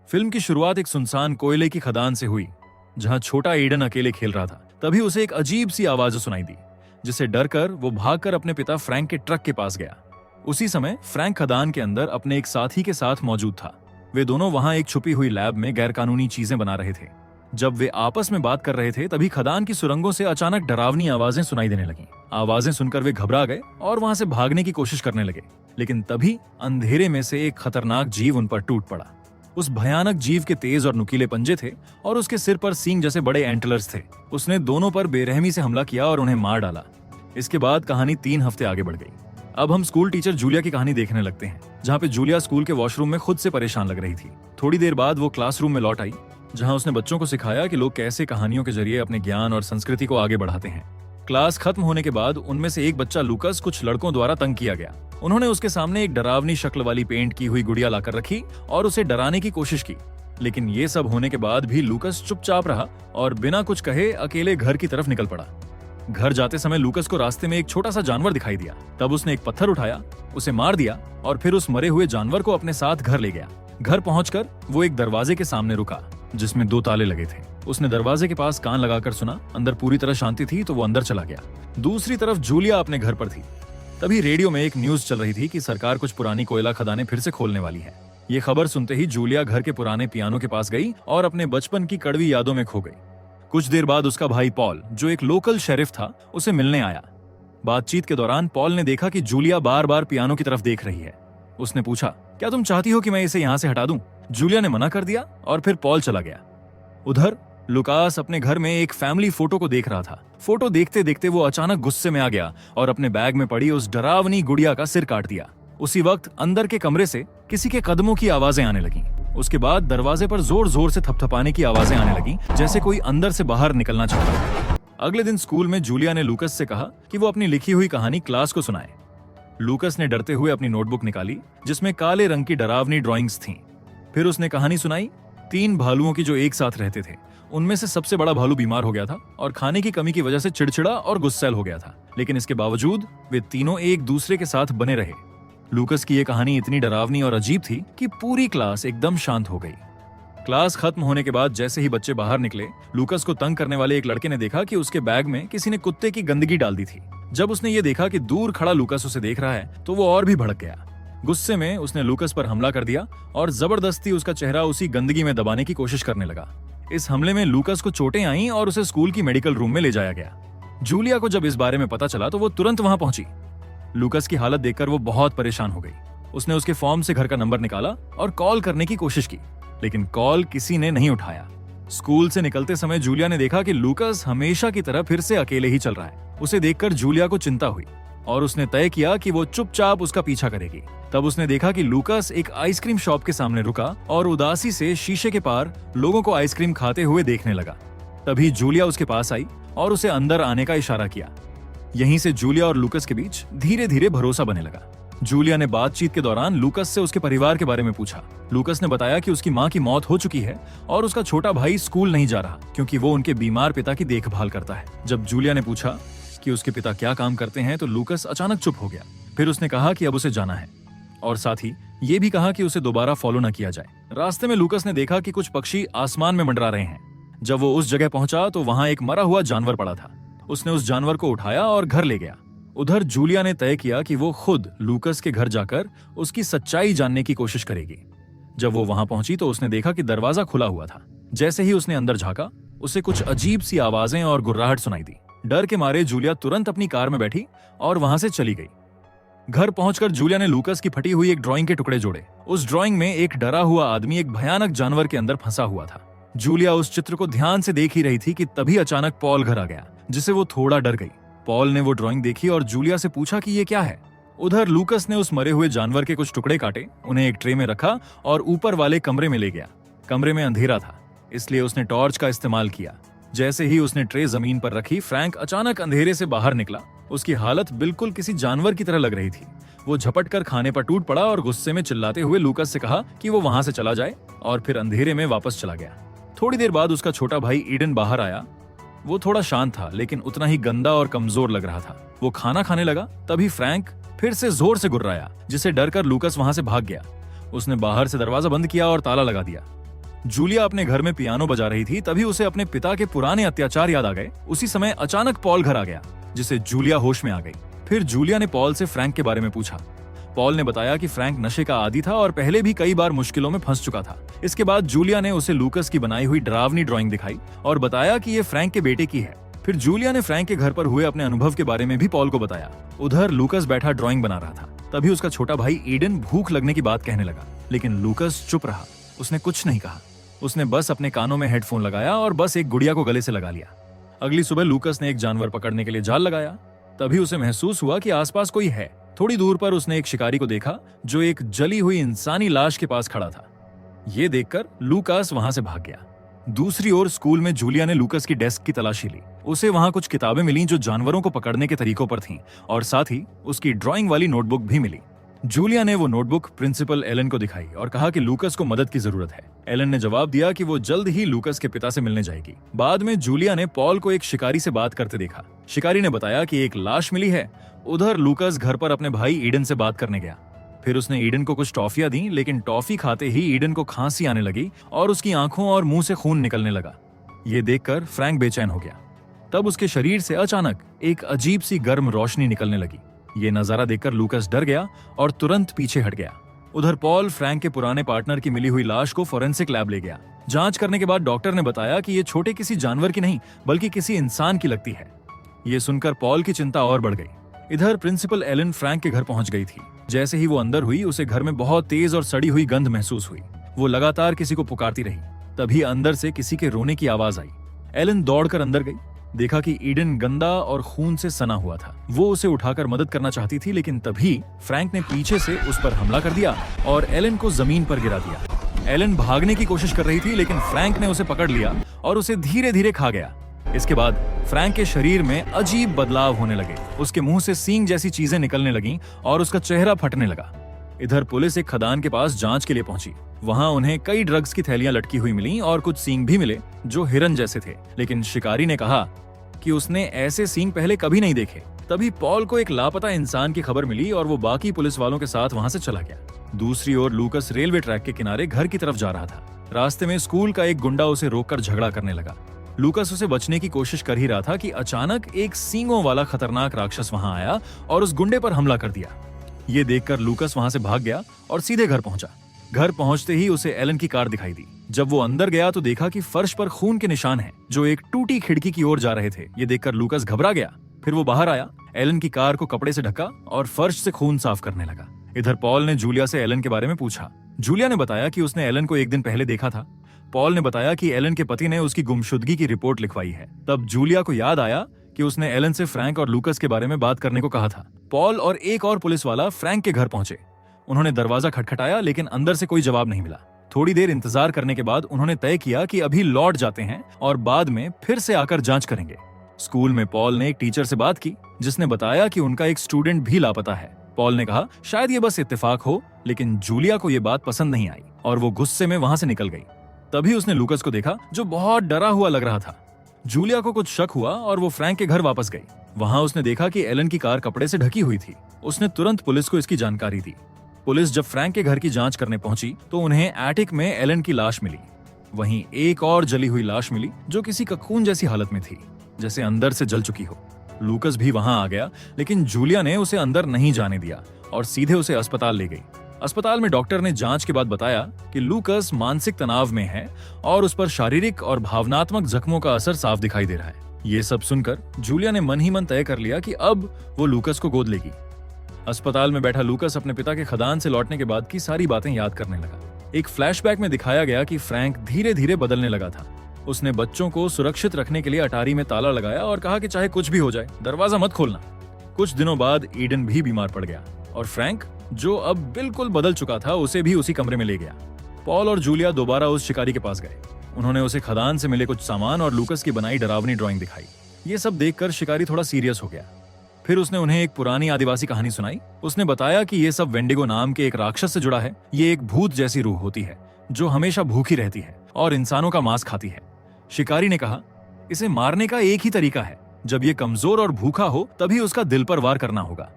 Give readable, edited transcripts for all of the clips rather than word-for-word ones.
Film की शुरुआत एक सुनसान कोयले की खदान से हुई, जहां छोटा एडन अकेले खेल रहा था। तभी उसे एक अजीब सी आवाज सुनाई दी, जिसे डरकर वो भागकर अपने पिता फ्रैंक के ट्रक के पास गया। उसी समय फ्रैंक खदान के अंदर अपने एक साथी के साथ मौजूद था। वे दोनों वहां एक छुपी हुई लैब में गैरकानूनी चीजें बना रहे थे। जब वे आपस में बात कर रहे थे, तभी खदान की सुरंगों से अचानक डरावनी आवाजें सुनाई देने लगीं। आवाजें सुनकर वे घबरा गए और वहां से भागने की कोशिश करने लगे, लेकिन तभी अंधेरे में से एक खतरनाक जीव उन पर टूट पड़ा। उस भयानक जीव के तेज और नुकीले पंजे थे और उसके सिर पर सींग जैसे बड़े एंटलर्स थे। उसने दोनों पर बेरहमी से हमला किया और उन्हें मार डाला। इसके बाद कहानी 3 हफ्ते आगे बढ़ गई। अब हम स्कूल टीचर जूलिया की कहानी देखने लगते हैं, जहाँ पे जूलिया स्कूल के वॉशरूम में खुद से परेशान लग रही थी। थोड़ी देर बाद वो क्लासरूम में लौट आई, जहाँ उसने बच्चों को सिखाया कि लोग कैसे कहानियों के जरिए अपने ज्ञान और संस्कृति को आगे बढ़ाते हैं। क्लास खत्म होने के बाद उनमें से एक बच्चा लूकस कुछ लड़कों द्वारा तंग किया गया। उन्होंने उसके सामने एक डरावनी शक्ल वाली पेंट की हुई गुड़िया लाकर रखी और उसे डराने की कोशिश की, लेकिन ये सब होने के बाद भी लूकस चुपचाप रहा और बिना कुछ कहे अकेले घर की तरफ निकल पड़ा। घर जाते समय लूकस को रास्ते में एक छोटा सा जानवर दिखाई दिया। तब उसने एक पत्थर उठाया, उसे मार दिया और फिर उस मरे हुए जानवर को अपने साथ घर ले गया। घर पहुंचकर वो एक दरवाजे के सामने रुका, जिसमें 2 ताले लगे थे। उसने दरवाजे के पास कान लगाकर सुना। अंदर पूरी तरह शांति थी, तो वो अंदर चला गया। दूसरी तरफ जूलिया अपने घर पर थी। तभी रेडियो में एक न्यूज चल रही थी कि सरकार कुछ पुरानी कोयला खदानें फिर से खोलने वाली है। ये खबर सुनते ही जूलिया घर के पुराने पियानो के पास गई और अपने बचपन की कड़वी यादों में खो गई। कुछ देर बाद उसका भाई पॉल, जो एक लोकल शेरिफ था, उसे मिलने आया। बातचीत के दौरान पॉल ने देखा कि जूलिया बार बार पियानो की तरफ देख रही है। उसने पूछा, क्या तुम चाहती हो कि मैं इसे यहाँ से हटा दूं? जूलिया ने मना कर दिया और फिर पॉल चला गया। उधर लुकास अपने घर में एक फैमिली फोटो को देख रहा था। फोटो देखते देखते वो अचानक गुस्से में आ गया और अपने बैग में पड़ी उस डरावनी गुड़िया का सिर काट दिया। उसी वक्त अंदर के कमरे से किसी के कदमों की आवाजें आने लगीं। उसके बाद दरवाजे पर जोर जोर से थपथपाने की आवाजें आने लगीं, जैसे कोई अंदर से बाहर निकलना चाहता है। अगले दिन स्कूल में जूलिया ने लूकस से कहा कि वो अपनी लिखी हुई कहानी क्लास को सुनाए। लूकस ने डरते हुए अपनी नोटबुक निकाली, जिसमें काले रंग की डरावनी ड्राइंग्स थीं। फिर उसने कहानी सुनाई 3 भालुओं की जो एक साथ रहते थे। उनमें से सबसे बड़ा भालू बीमार हो गया था और खाने की कमी की वजह से चिड़चिड़ा और गुस्सैल हो गया था, लेकिन इसके बावजूद वे तीनों एक दूसरे के साथ बने रहे। लूकस की यह कहानी इतनी डरावनी और अजीब थी कि पूरी क्लास एकदम शांत हो गई। क्लास खत्म होने के बाद जैसे ही बच्चे बाहर निकले, लूकस को तंग करने वाले एक लड़के ने देखा कि उसके बैग में किसी ने कुत्ते की गंदगी डाल दी थी। जब उसने ये देखा कि दूर खड़ा लूकस उसे देख रहा है, तो वो और भी भड़क गया। गुस्से में उसने लूकस पर हमला कर दिया और जबरदस्ती उसका चेहरा उसी गंदगी में दबाने की कोशिश करने लगा। इस हमले में लूकस को चोटें आईं और उसे स्कूल की मेडिकल रूम में ले जाया गया। जूलिया को जब इस बारे में पता चला तो वो तुरंत वहां पहुंची। लूकस की हालत देखकर वो बहुत परेशान हो गई। उसने उसके फॉर्म से घर का नंबर निकाला और कॉल करने की कोशिश की, लेकिन कॉल किसी ने नहीं उठाया। स्कूल से निकलते समय जूलिया ने देखा कि लूकस हमेशा की तरह फिर से अकेले ही चल रहा है। उसे देखकर जूलिया को चिंता हुई और उसने तय किया कि वो चुपचाप उसका पीछा करेगी। तब उसने देखा कि लूकस एक आइसक्रीम शॉप के सामने रुका और उदासी से शीशे के पार लोगों को आइसक्रीम खाते हुए देखने लगा। तभी जूलिया उसके पास आई और उसे अंदर आने का इशारा किया। यहीं से जूलिया और लूकस के बीच धीरे धीरे भरोसा बनने लगा। जूलिया ने बातचीत के दौरान लूकस से उसके परिवार के बारे में पूछा। लूकस ने बताया कि उसकी माँ की मौत हो चुकी है और उसका छोटा भाई स्कूल नहीं जा रहा, क्योंकि वो उनके बीमार पिता की देखभाल करता है। जब जूलिया ने पूछा कि उसके पिता क्या काम करते हैं, तो लूकस अचानक चुप हो गया। फिर उसने कहा कि अब उसे जाना है और साथ ही ये भी कहा कि उसे दोबारा फॉलो न किया जाए। रास्ते में लूकस ने देखा कि कुछ पक्षी आसमान में मंडरा रहे हैं। जब वो उस जगह पहुंचा तो वहां एक मरा हुआ जानवर पड़ा था। उसने उस जानवर को उठाया और घर ले गया। उधर जूलिया ने तय किया कि वो खुद लूकस के घर जाकर उसकी सच्चाई जानने की कोशिश करेगी। जब वो वहां पहुंची तो उसने देखा कि दरवाजा खुला हुआ था। जैसे ही उसने अंदर झांका, उसे कुछ अजीब सी आवाजें और गुर्राहट सुनाई दी। डर के मारे जूलिया तुरंत अपनी कार में बैठी और वहां से चली गई। घर पहुंचकर जूलिया ने लूकस की फटी हुई एक ड्राइंग के टुकड़े जोड़े। उस ड्राइंग में एक डरा हुआ आदमी एक भयानक जानवर के अंदर फंसा हुआ था। जूलिया उस चित्र को ध्यान से देख ही रही थी कि तभी अचानक पॉल घर आ गया, जिससे वो थोड़ा डर गई। पॉल ने वो ड्राइंग देखी और जूलिया से पूछा कि ये क्या है। उधर लूकस ने उस मरे हुए जानवर के कुछ टुकड़े काटे, उन्हें एक ट्रे में रखा और ऊपर वाले कमरे में ले गया। कमरे में अंधेरा था, इसलिए उसने टॉर्च का इस्तेमाल किया। जैसे ही उसने ट्रे जमीन पर रखी, फ्रैंक अचानक अंधेरे से बाहर निकला। उसकी हालत बिल्कुल किसी जानवर की तरह लग रही थी। वो झपट कर खाने पर टूट पड़ा और गुस्से में चिल्लाते हुए लूकस से कहा कि वो वहां से चला जाए, और फिर अंधेरे में वापस चला गया। थोड़ी देर बाद उसका छोटा भाई ईडन बाहर आया। वो थोड़ा शांत था, लेकिन उतना ही गंदा और कमजोर लग रहा था। वो खाना खाने लगा, तभी फ्रैंक फिर से जोर से गुर्राया, जिससे डरकर लूकस वहां से भाग गया। उसने बाहर से दरवाजा बंद किया और ताला लगा दिया। जूलिया अपने घर में पियानो बजा रही थी, तभी उसे अपने पिता के पुराने अत्याचार याद आ गए। उसी समय अचानक पॉल घर आ गया, जिससे जूलिया होश में आ गई। फिर जूलिया ने पॉल से फ्रैंक के बारे में पूछा। पॉल ने बताया कि फ्रैंक नशे का आदी था और पहले भी कई बार मुश्किलों में फंस चुका था। इसके बाद जूलिया ने उसे लूकस की बनाई हुई डरावनी ड्राइंग दिखाई और बताया कि ये फ्रैंक के बेटे की है। फिर जूलिया ने फ्रैंक के घर पर हुए अपने अनुभव के बारे में भी पॉल को बताया। उधर लूकस बैठा ड्राइंग बना रहा था। तभी उसका छोटा भाई ईडन भूख लगने की बात कहने लगा, लेकिन लूकस चुप रहा। उसने कुछ नहीं कहा। उसने बस अपने कानों में हेडफोन लगाया और बस एक गुड़िया को गले से लगा लिया। अगली सुबह लूकस ने एक जानवर पकड़ने के लिए जाल लगाया। तभी उसे महसूस हुआ कि आसपास कोई है। थोड़ी दूर पर उसने एक शिकारी को देखा जो एक जली हुई इंसानी लाश के पास खड़ा था। ये देखकर लूकास वहां से भाग गया। दूसरी ओर स्कूल में जूलिया ने लूकस की डेस्क की तलाशी ली। उसे वहां कुछ किताबें मिलीं जो जानवरों को पकड़ने के तरीकों पर थीं और साथ ही उसकी ड्राइंग वाली नोटबुक भी मिली। जूलिया ने वो नोटबुक प्रिंसिपल एलन को दिखाई और कहा कि लूकस को मदद की जरूरत है। एलन ने जवाब दिया कि वो जल्द ही लूकस के पिता से मिलने जाएगी। बाद में जूलिया ने पॉल को एक शिकारी से बात करते देखा। शिकारी ने बताया कि एक लाश मिली है। उधर लूकस घर पर अपने भाई ईडन से बात करने गया। फिर उसने ईडन को कुछ टॉफियां दी, लेकिन टॉफी खाते ही ईडन को खांसी आने लगी और उसकी आंखों और मुंह से खून निकलने लगा। ये देखकर फ्रैंक बेचैन हो गया। तब उसके शरीर से अचानक एक अजीब सी गर्म रोशनी निकलने लगी। ये नजारा देखकर लूकस डर गया और तुरंत पीछे हट गया। उधर पॉल फ्रैंक के पुराने पार्टनर की मिली हुई लाश को फोरेंसिक लैब ले गया। जांच करने के बाद डॉक्टर ने बताया कि ये छोटे किसी जानवर की नहीं बल्कि किसी इंसान की लगती है। ये सुनकर पॉल की चिंता और बढ़ गई। इधर प्रिंसिपल एलन फ्रैंक के घर पहुंच गई थी। जैसे ही वो अंदर हुई, उसे घर में बहुत तेज और सड़ी हुई गंध महसूस हुई। वो लगातार किसी को पुकारती रही। तभी अंदर से किसी के रोने की आवाज आई। एलन दौड़कर अंदर गई। देखा कि ईडन गंदा और खून से सना हुआ था। वो उसे उठाकर मदद करना चाहती थी, लेकिन तभी फ्रैंक ने पीछे से उस पर हमला कर दिया और एलन को जमीन पर गिरा दिया। एलन भागने की कोशिश कर रही थी, लेकिन फ्रैंक ने उसे पकड़ लिया और उसे धीरे धीरे खा गया। इसके बाद फ्रैंक के शरीर में अजीब बदलाव होने लगे। उसके मुंह से सींग जैसी चीजें निकलने लगीं और उसका चेहरा फटने लगा। इधर पुलिस एक खदान के पास जांच के लिए पहुंची। वहां उन्हें कई ड्रग्स की थैलियां लटकी हुई मिली और कुछ सींग भी मिले जो हिरन जैसे थे, लेकिन शिकारी ने कहा कि उसने ऐसे सींग पहले कभी नहीं देखे। तभी पॉल को एक लापता इंसान की खबर मिली और वो बाकी पुलिस वालों के साथ वहां से चला गया। दूसरी ओर लूकस रेलवे ट्रैक के किनारे घर की तरफ जा रहा था। रास्ते में स्कूल का एक गुंडा उसे रोककर झगड़ा करने लगा। लूकस उसे बचने की कोशिश कर ही रहा था कि अचानक एक सींगों वाला खतरनाक राक्षस वहां आया और उस गुंडे पर हमला कर दिया। ये देखकर लूकस वहां से भाग गया और सीधे घर पहुंचा। घर पहुंचते ही उसे एलन की कार दिखाई दी। जब वो अंदर गया तो देखा कि फर्श पर खून के निशान हैं, जो एक टूटी खिड़की की ओर जा रहे थे। ये देखकर लूकस घबरा गया। फिर वो बाहर आया, एलन की कार को कपड़े से ढका और फर्श से खून साफ करने लगा। इधर पॉल ने जूलिया से एलन के बारे में पूछा। जूलिया ने बताया कि उसने एलन को एक दिन पहले देखा था। पॉल ने बताया कि एलन के पति ने उसकी गुमशुदगी की रिपोर्ट लिखवाई है। तब जूलिया को याद आया कि उसने एलन से फ्रैंक और लूकस के बारे में बात करने को कहा था। पॉल और एक और पुलिस वाला फ्रैंक के घर पहुंचे। उन्होंने दरवाजा खटखटाया, लेकिन अंदर से कोई जवाब नहीं मिला। थोड़ी देर इंतजार करने के बाद उन्होंने तय किया कि अभी लौट जाते हैं और बाद में फिर से आकर जांच करेंगे। स्कूल में पॉल ने एक टीचर से बात की, जिसने बताया कि उनका एक स्टूडेंट भी लापता है। पॉल ने कहा शायद ये बस इत्तेफाक हो, लेकिन जूलिया को ये बात पसंद नहीं आई और वो गुस्से में वहां से निकल गई। तभी उसने लूकस को देखा, जो बहुत डरा हुआ लग रहा था। जूलिया को कुछ शक हुआ और वो फ्रैंक के घर वापस गई। वहां उसने देखा कि एलन की कार कपड़े से ढकी हुई थी। उसने तुरंत पुलिस को इसकी जानकारी दी। पुलिस जब फ्रैंक के घर की जांच करने पहुंची तो उन्हें एटिक में एलन की लाश मिली। वहीं एक और जली हुई लाश मिली जो किसी ककून जैसी हालत में थी, जैसे अंदर से जल चुकी हो। लूकस भी वहां आ गया, लेकिन जूलिया ने उसे अंदर नहीं जाने दिया और सीधे उसे अस्पताल ले गई। अस्पताल में डॉक्टर ने जांच के बाद बताया कि लूकस मानसिक तनाव में है और उस पर शारीरिक और भावनात्मक जख्मों का असर साफ दिखाई दे रहा है। ये सब सुनकर जूलिया ने मन ही मन तय कर लिया कि अब वो लूकस को गोद लेगी। अस्पताल में बैठा लूकस अपने पिता के खदान से लौटने के बाद की सारी बातें याद करने लगा। एक फ्लैशबैक में दिखाया गया कि फ्रैंक धीरे धीरे बदलने लगा था। उसने बच्चों को सुरक्षित रखने के लिए अटारी में ताला लगाया और कहा कि चाहे कुछ भी हो जाए, दरवाजा मत खोलना। कुछ दिनों बाद ईडन भी बीमार पड़ गया और फ्रैंक, जो अब बिल्कुल बदल चुका था, उसे भी उसी कमरे में ले गया। पॉल और जूलिया दोबारा उस शिकारी के पास गए। उन्होंने उसे खदान से मिले कुछ सामान और लूकस की बनाई डरावनी ड्राइंग दिखाई। ये सब देखकर शिकारी थोड़ा सीरियस हो गया। फिर उसने उन्हें एक पुरानी आदिवासी कहानी सुनाई। उसने बताया कि ये सब वेंडिगो नाम के एक राक्षस से जुड़ा है। ये एक भूत जैसी रूह होती है जो हमेशा भूखी रहती है और इंसानों का मांस खाती है। शिकारी ने कहा, इसे मारने का एक ही तरीका है, जब ये कमजोर और भूखा हो तभी उसका दिल पर वार करना होगा।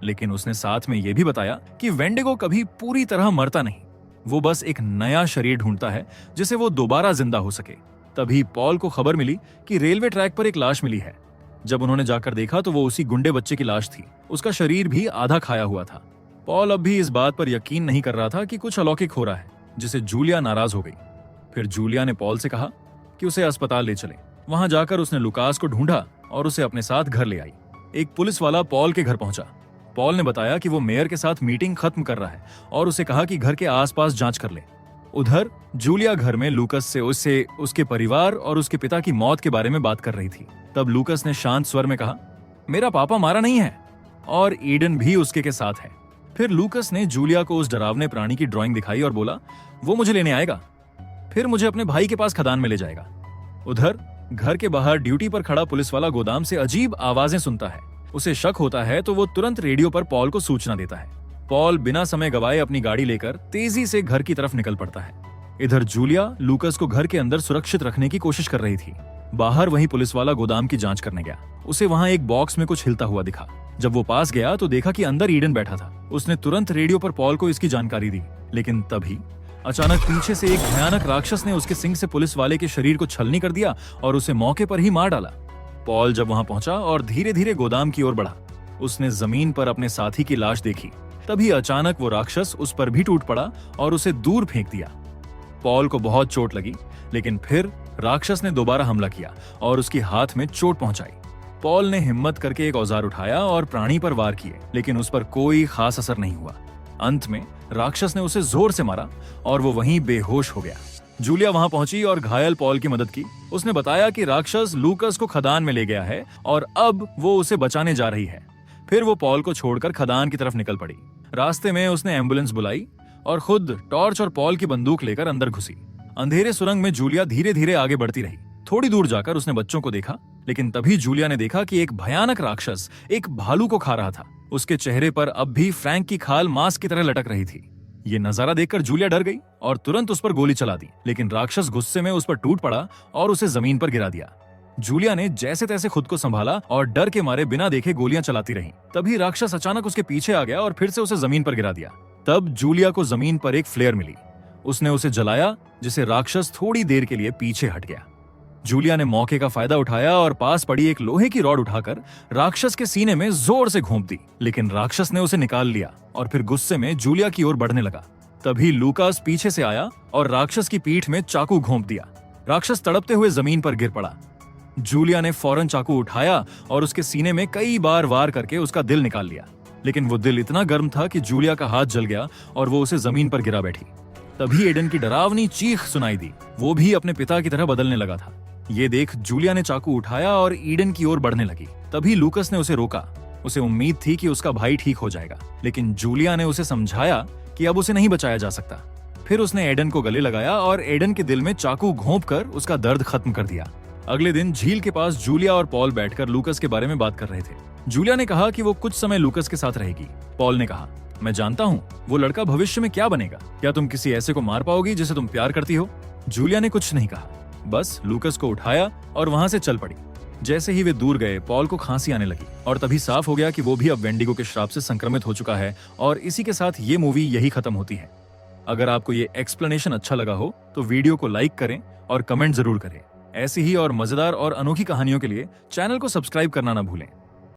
लेकिन उसने साथ में यह भी बताया कि वेंडिगो कभी पूरी तरह मरता नहीं, वो बस एक नया शरीर ढूंढता है जिसे वो दोबारा जिंदा हो सके। तभी पॉल को खबर मिली कि रेलवे ट्रैक पर एक लाश मिली है। जब उन्होंने जाकर देखा तो वो उसी गुंडे बच्चे की लाश थी। उसका शरीर भी आधा खाया हुआ था। पॉल अब भी इस बात पर यकीन नहीं कर रहा था कि कुछ अलौकिक हो रहा है, जिसे जूलिया नाराज हो गई। फिर जूलिया ने पॉल से कहा कि उसे अस्पताल ले चले। वहां जाकर उसने लुकास को ढूंढा और उसे अपने साथ घर ले आई। एक पुलिस वाला पॉल के घर पहुंचा। पॉल ने बताया कि वो मेयर के साथ मीटिंग खत्म कर रहा है और उसे कहा कि घर के आसपास जांच कर ले। उधर जूलिया घर में लूकस से उसके परिवार और उसके पिता की मौत के बारे में बात कर रही थी। तब लूकस ने शांत स्वर में कहा, मेरा पापा मारा नहीं है और ईडन भी उसके के साथ है। फिर लूकस ने जूलिया को उस डरावने प्राणी की ड्राइंग दिखाई और बोला, वो मुझे लेने आएगा, फिर मुझे अपने भाई के पास खदान में ले जाएगा। उधर घर के बाहर ड्यूटी पर खड़ा पुलिस वाला गोदाम से अजीब आवाजें सुनता है। उसे शक होता है तो वो तुरंत रेडियो पर पॉल को सूचना देता है। पॉल बिना समय गवाए अपनी गाड़ी लेकर तेजी से घर की तरफ निकल पड़ता है। इधर जूलिया लूकस को घर के अंदर सुरक्षित रखने की कोशिश कर रही थी। बाहर वही पुलिस वाला गोदाम की जांच करने गया। उसे वहां एक बॉक्स में कुछ हिलता हुआ दिखा। जब वो पास गया तो देखा कि अंदर ईडन बैठा था। उसने तुरंत रेडियो पर पॉल को इसकी जानकारी दी, लेकिन तभी अचानक पीछे से एक भयानक राक्षस ने उसके सिंग से पुलिस वाले के शरीर को छलनी कर दिया और उसे मौके पर ही मार डाला। पॉल जब वहां पहुंचा और धीरे धीरे गोदाम की ओर बढ़ा, उसने जमीन पर अपने साथी की लाश देखी। तभी अचानक वो राक्षस उस पर भी टूट पड़ा और उसे दूर फेंक दिया। पॉल को बहुत चोट लगी, लेकिन फिर राक्षस ने दोबारा हमला किया और उसके हाथ में चोट पहुंचाई। पॉल ने हिम्मत करके एक औजार उठाया और प्राणी पर वार किए, लेकिन उस पर कोई खास असर नहीं हुआ। अंत में राक्षस ने उसे जोर से मारा और वो वहीं बेहोश हो गया। जूलिया वहां पहुंची और घायल पॉल की मदद की। उसने बताया कि राक्षस लूकस को खदान में ले गया है और अब वो उसे बचाने जा रही है। फिर वो पॉल को छोड़कर खदान की तरफ निकल पड़ी। रास्ते में उसने एम्बुलेंस बुलाई और खुद टॉर्च और पॉल की बंदूक लेकर अंदर घुसी। अंधेरे सुरंग में जूलिया धीरे धीरे आगे बढ़ती रही। थोड़ी दूर जाकर उसने बच्चों को देखा, लेकिन तभी जूलिया ने देखा कि एक भयानक राक्षस एक भालू को खा रहा था। उसके चेहरे पर अब भी फ्रैंक की खाल मांस की तरह लटक रही थी। ये नजारा देखकर जूलिया डर गई और तुरंत उस पर गोली चला दी, लेकिन राक्षस गुस्से में उस पर टूट पड़ा और उसे जमीन पर गिरा दिया। जूलिया ने जैसे तैसे खुद को संभाला और डर के मारे बिना देखे गोलियां चलाती रही। तभी राक्षस अचानक उसके पीछे आ गया और फिर से उसे जमीन पर गिरा दिया। तब जूलिया को जमीन पर एक फ्लेयर मिली। उसने उसे जलाया, जिसे राक्षस थोड़ी देर के लिए पीछे हट गया। जूलिया ने मौके का फायदा उठाया और पास पड़ी एक लोहे की रॉड उठाकर राक्षस के सीने में जोर से घोंप दी, लेकिन राक्षस ने उसे निकाल लिया और फिर गुस्से में जूलिया की ओर बढ़ने लगा। तभी लूकास पीछे से आया और राक्षस की पीठ में चाकू घोंप दिया। राक्षस तड़पते हुए जमीन पर गिर पड़ा। जूलिया ने फौरन चाकू उठाया और उसके सीने में कई बार वार करके उसका दिल निकाल लिया, लेकिन वो दिल इतना गर्म था कि जूलिया का हाथ जल गया और वो उसे जमीन पर गिरा बैठी। तभी एडन की डरावनी चीख सुनाई दी। वो भी अपने पिता की तरह बदलने लगा था। ये देख जूलिया ने चाकू उठाया और ईडन की ओर बढ़ने लगी। तभी लूकस ने उसे रोका। उसे उम्मीद थी कि उसका भाई ठीक हो जाएगा, लेकिन जूलिया ने उसे समझाया कि अब उसे नहीं बचाया जा सकता। फिर उसने एडन को गले लगाया और एडन के दिल में चाकू घोंपकर उसका दर्द खत्म कर दिया। अगले दिन झील के पास जूलिया और पॉल बैठकर लूकस के बारे में बात कर रहे थे। जूलिया ने कहा कि वो कुछ समय लूकस के साथ रहेगी। पॉल ने कहा, मैं जानता हूँ वो लड़का भविष्य में क्या बनेगा। क्या तुम किसी ऐसे को मार पाओगी जिसे तुम प्यार करती हो? जूलिया ने कुछ नहीं कहा, बस लूकस को उठाया और वहां से चल पड़ी। जैसे ही वे दूर गए, पॉल को खांसी आने लगी और तभी साफ हो गया कि वो भी अब वेंडिगो के श्राप से संक्रमित हो चुका है। और इसी के साथ ये मूवी यही खत्म होती है। अगर आपको ये एक्सप्लेनेशन अच्छा लगा हो तो वीडियो को लाइक करें और कमेंट जरूर करें। ऐसी ही और मजेदार और अनोखी कहानियों के लिए चैनल को सब्सक्राइब करना ना भूलें।